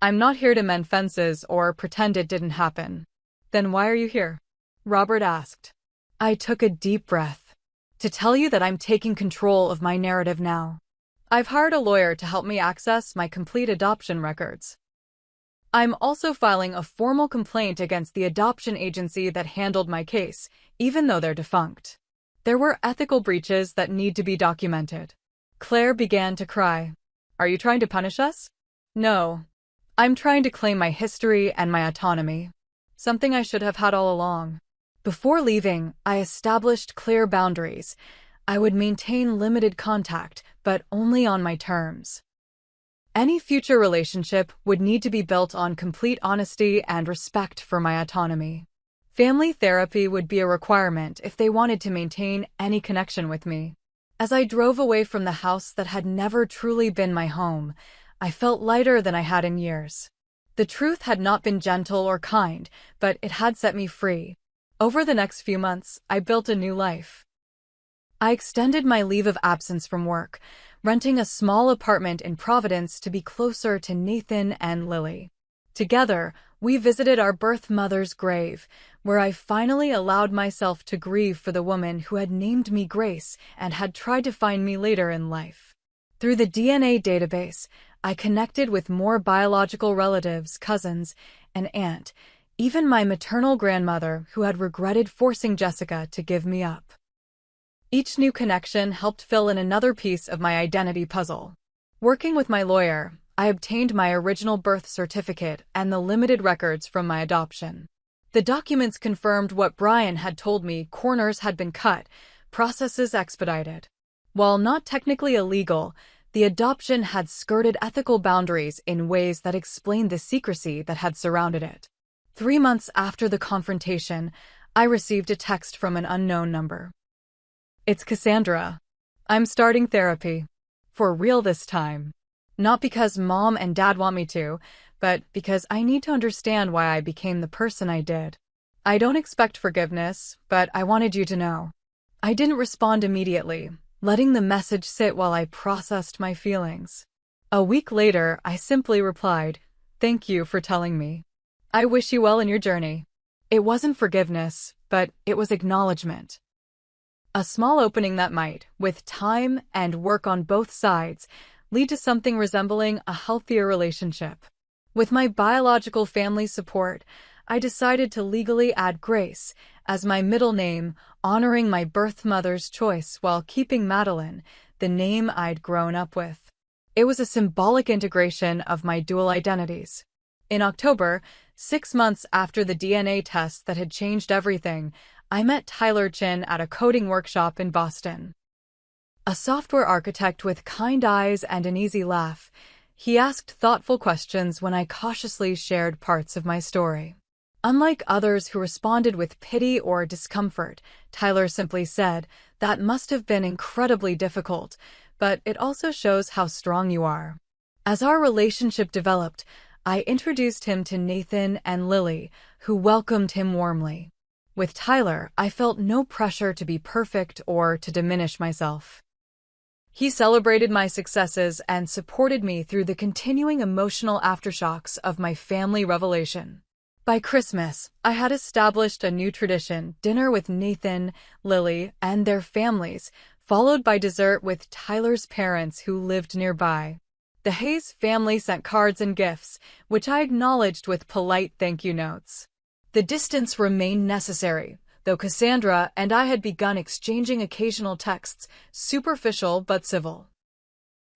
I'm not here to mend fences or pretend it didn't happen." "Then why are you here?" Robert asked. I took a deep breath. "To tell you that I'm taking control of my narrative now. I've hired a lawyer to help me access my complete adoption records. I'm also filing a formal complaint against the adoption agency that handled my case, even though they're defunct. There were ethical breaches that need to be documented." Claire began to cry. "Are you trying to punish us?" "No. I'm trying to claim my history and my autonomy. Something I should have had all along." Before leaving, I established clear boundaries. I would maintain limited contact, but only on my terms. Any future relationship would need to be built on complete honesty and respect for my autonomy. Family therapy would be a requirement if they wanted to maintain any connection with me. As I drove away from the house that had never truly been my home, I felt lighter than I had in years. The truth had not been gentle or kind, but it had set me free. Over the next few months, I built a new life. I extended my leave of absence from work, renting a small apartment in Providence to be closer to Nathan and Lily. Together, we visited our birth mother's grave, where I finally allowed myself to grieve for the woman who had named me Grace and had tried to find me later in life. Through the DNA database, I connected with more biological relatives, cousins, and aunt, even my maternal grandmother who had regretted forcing Jessica to give me up. Each new connection helped fill in another piece of my identity puzzle. Working with my lawyer, I obtained my original birth certificate and the limited records from my adoption. The documents confirmed what Brian had told me: corners had been cut, processes expedited. While not technically illegal, the adoption had skirted ethical boundaries in ways that explained the secrecy that had surrounded it. 3 months after the confrontation, I received a text from an unknown number. "It's Cassandra. I'm starting therapy. For real this time. Not because Mom and Dad want me to, but because I need to understand why I became the person I did. I don't expect forgiveness, but I wanted you to know." I didn't respond immediately, letting the message sit while I processed my feelings. A week later, I simply replied, "Thank you for telling me. I wish you well in your journey." It wasn't forgiveness, but it was acknowledgement. A small opening that might, with time and work on both sides, lead to something resembling a healthier relationship. With my biological family's support, I decided to legally add Grace as my middle name, honoring my birth mother's choice while keeping Madeline, the name I'd grown up with. It was a symbolic integration of my dual identities. In October, 6 months after the DNA test that had changed everything, I met Tyler Chin at a coding workshop in Boston. A software architect with kind eyes and an easy laugh, he asked thoughtful questions when I cautiously shared parts of my story. Unlike others who responded with pity or discomfort, Tyler simply said, "That must have been incredibly difficult, but it also shows how strong you are." As our relationship developed, I introduced him to Nathan and Lily, who welcomed him warmly. With Tyler, I felt no pressure to be perfect or to diminish myself. He celebrated my successes and supported me through the continuing emotional aftershocks of my family revelation. By Christmas, I had established a new tradition: dinner with Nathan, Lily, and their families, followed by dessert with Tyler's parents who lived nearby. The Hayes family sent cards and gifts, which I acknowledged with polite thank you notes. The distance remained necessary, though Cassandra and I had begun exchanging occasional texts, superficial but civil.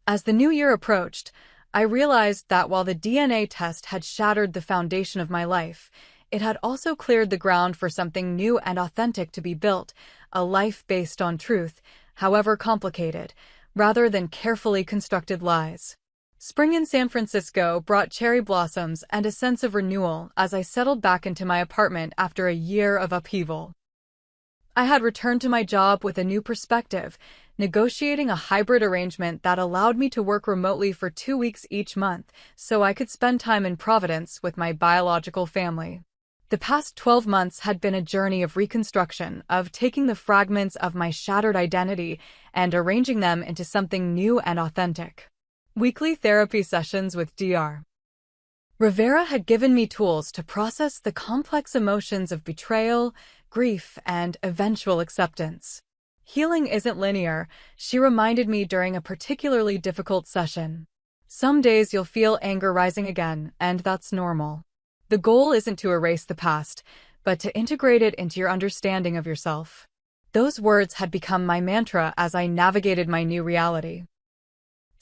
As the new year approached, I realized that while the DNA test had shattered the foundation of my life, it had also cleared the ground for something new and authentic to be built, a life based on truth, however complicated, rather than carefully constructed lies. Spring in San Francisco brought cherry blossoms and a sense of renewal as I settled back into my apartment after a year of upheaval. I had returned to my job with a new perspective, negotiating a hybrid arrangement that allowed me to work remotely for 2 weeks each month so I could spend time in Providence with my biological family. The past 12 months had been a journey of reconstruction, of taking the fragments of my shattered identity and arranging them into something new and authentic. Weekly therapy sessions with Dr. Rivera had given me tools to process the complex emotions of betrayal, grief, and eventual acceptance. Healing isn't linear, she reminded me during a particularly difficult session. Some days you'll feel anger rising again, and that's normal. The goal isn't to erase the past, but to integrate it into your understanding of yourself. Those words had become my mantra as I navigated my new reality.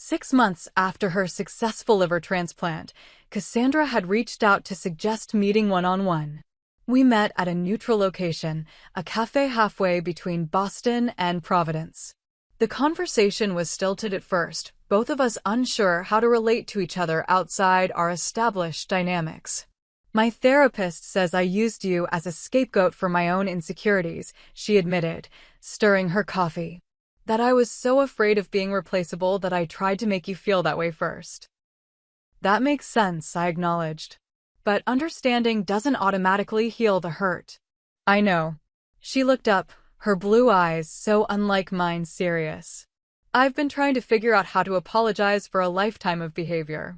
6 months after her successful liver transplant, Cassandra had reached out to suggest meeting one-on-one. We met at a neutral location, a cafe halfway between Boston and Providence. The conversation was stilted at first, both of us unsure how to relate to each other outside our established dynamics. "My therapist says I used you as a scapegoat for my own insecurities," she admitted, stirring her coffee. "That I was so afraid of being replaceable that I tried to make you feel that way first." "That makes sense," I acknowledged. "But understanding doesn't automatically heal the hurt." "I know." She looked up, her blue eyes so unlike mine serious. "I've been trying to figure out how to apologize for a lifetime of behavior."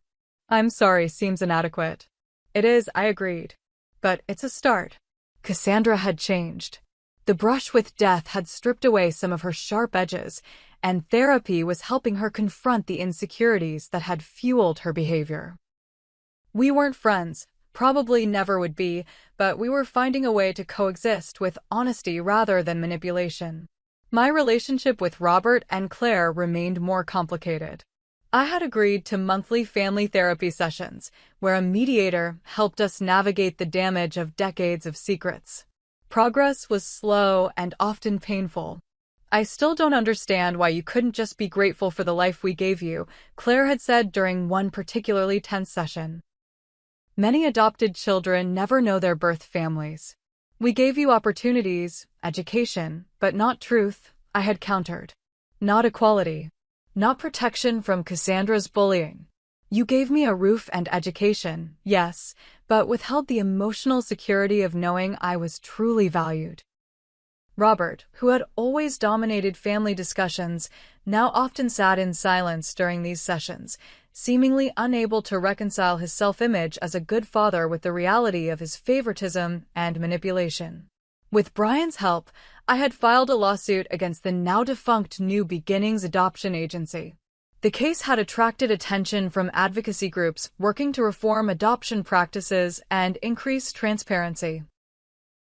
"I'm sorry seems inadequate." "It is," I agreed. "But it's a start." Cassandra had changed. The brush with death had stripped away some of her sharp edges, and therapy was helping her confront the insecurities that had fueled her behavior. We weren't friends, probably never would be, but we were finding a way to coexist with honesty rather than manipulation. My relationship with Robert and Claire remained more complicated. I had agreed to monthly family therapy sessions, where a mediator helped us navigate the damage of decades of secrets. Progress was slow and often painful. "I still don't understand why you couldn't just be grateful for the life we gave you," Claire had said during one particularly tense session. "Many adopted children never know their birth families. We gave you opportunities, education, but not truth," I had countered. "Not equality. Not protection from Cassandra's bullying. You gave me a roof and education, yes, but withheld the emotional security of knowing I was truly valued." Robert, who had always dominated family discussions, now often sat in silence during these sessions, seemingly unable to reconcile his self-image as a good father with the reality of his favoritism and manipulation. With Brian's help, I had filed a lawsuit against the now-defunct New Beginnings Adoption Agency. The case had attracted attention from advocacy groups working to reform adoption practices and increase transparency.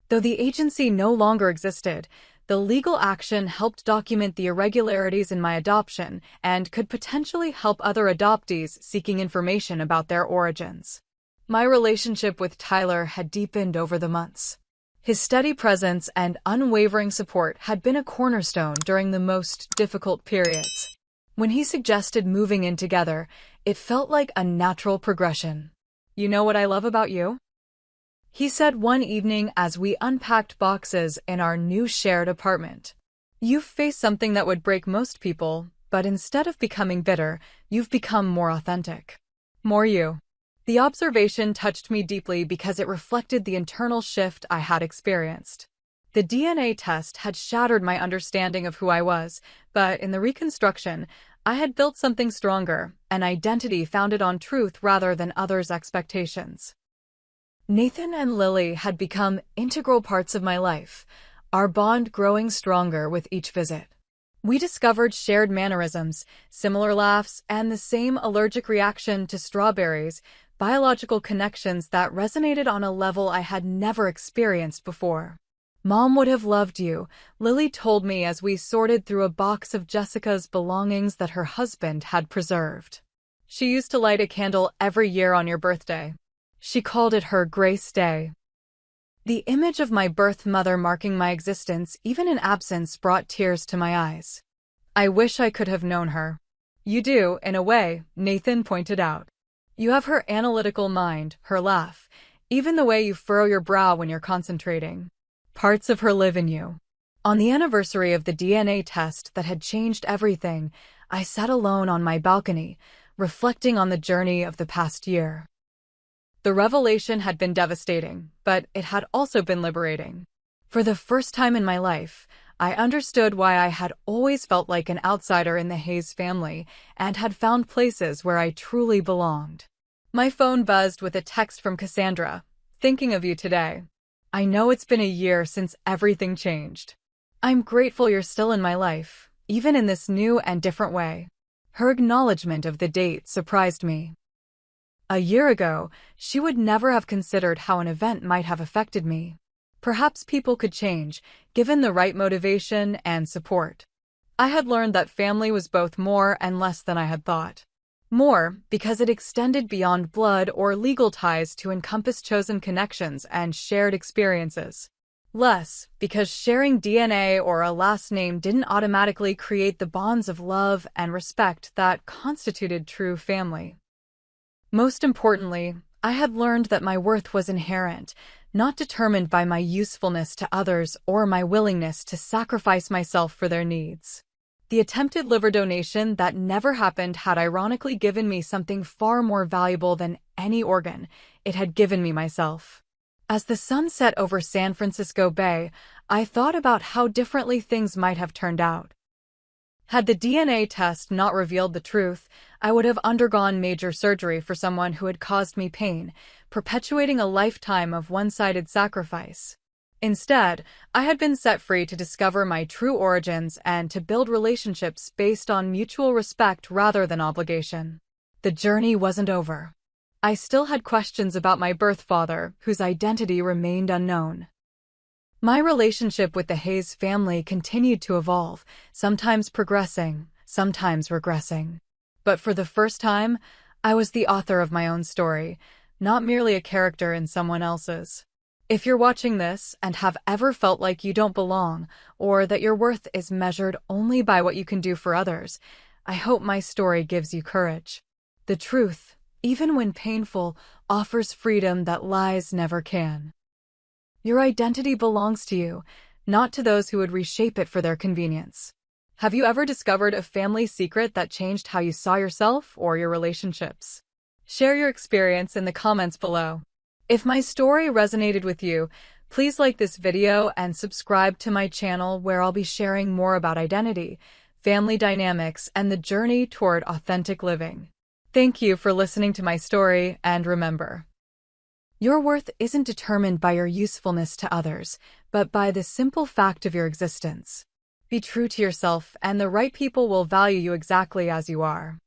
Though the agency no longer existed, the legal action helped document the irregularities in my adoption and could potentially help other adoptees seeking information about their origins. My relationship with Tyler had deepened over the months. His steady presence and unwavering support had been a cornerstone during the most difficult periods. When he suggested moving in together, it felt like a natural progression. "You know what I love about you?" he said one evening as we unpacked boxes in our new shared apartment. "You've faced something that would break most people, but instead of becoming bitter, you've become more authentic. More you." The observation touched me deeply because it reflected the internal shift I had experienced. The DNA test had shattered my understanding of who I was, but in the reconstruction, I had built something stronger, an identity founded on truth rather than others' expectations. Nathan and Lily had become integral parts of my life, our bond growing stronger with each visit. We discovered shared mannerisms, similar laughs, and the same allergic reaction to strawberries, biological connections that resonated on a level I had never experienced before. "Mom would have loved you," Lily told me as we sorted through a box of Jessica's belongings that her husband had preserved. "She used to light a candle every year on your birthday. She called it her Grace Day." The image of my birth mother marking my existence, even in absence, brought tears to my eyes. "I wish I could have known her." "You do, in a way," Nathan pointed out. "You have her analytical mind, her laugh, even the way you furrow your brow when you're concentrating. Parts of her live in you." On the anniversary of the DNA test that had changed everything, I sat alone on my balcony, reflecting on the journey of the past year. The revelation had been devastating, but it had also been liberating. For the first time in my life, I understood why I had always felt like an outsider in the Hayes family and had found places where I truly belonged. My phone buzzed with a text from Cassandra. "Thinking of you today. I know it's been a year since everything changed. I'm grateful you're still in my life, even in this new and different way." Her acknowledgement of the date surprised me. A year ago, she would never have considered how an event might have affected me. Perhaps people could change, given the right motivation and support. I had learned that family was both more and less than I had thought. More, because it extended beyond blood or legal ties to encompass chosen connections and shared experiences. Less, because sharing DNA or a last name didn't automatically create the bonds of love and respect that constituted true family. Most importantly, I had learned that my worth was inherent, not determined by my usefulness to others or my willingness to sacrifice myself for their needs. The attempted liver donation that never happened had ironically given me something far more valuable than any organ. It had given me myself. As the sun set over San Francisco Bay, I thought about how differently things might have turned out. Had the DNA test not revealed the truth, I would have undergone major surgery for someone who had caused me pain, perpetuating a lifetime of one-sided sacrifice. Instead, I had been set free to discover my true origins and to build relationships based on mutual respect rather than obligation. The journey wasn't over. I still had questions about my birth father, whose identity remained unknown. My relationship with the Hayes family continued to evolve, sometimes progressing, sometimes regressing. But for the first time, I was the author of my own story, not merely a character in someone else's. If you're watching this and have ever felt like you don't belong, or that your worth is measured only by what you can do for others, I hope my story gives you courage. The truth, even when painful, offers freedom that lies never can. Your identity belongs to you, not to those who would reshape it for their convenience. Have you ever discovered a family secret that changed how you saw yourself or your relationships? Share your experience in the comments below. If my story resonated with you, please like this video and subscribe to my channel where I'll be sharing more about identity, family dynamics, and the journey toward authentic living. Thank you for listening to my story, and remember, your worth isn't determined by your usefulness to others, but by the simple fact of your existence. Be true to yourself, and the right people will value you exactly as you are.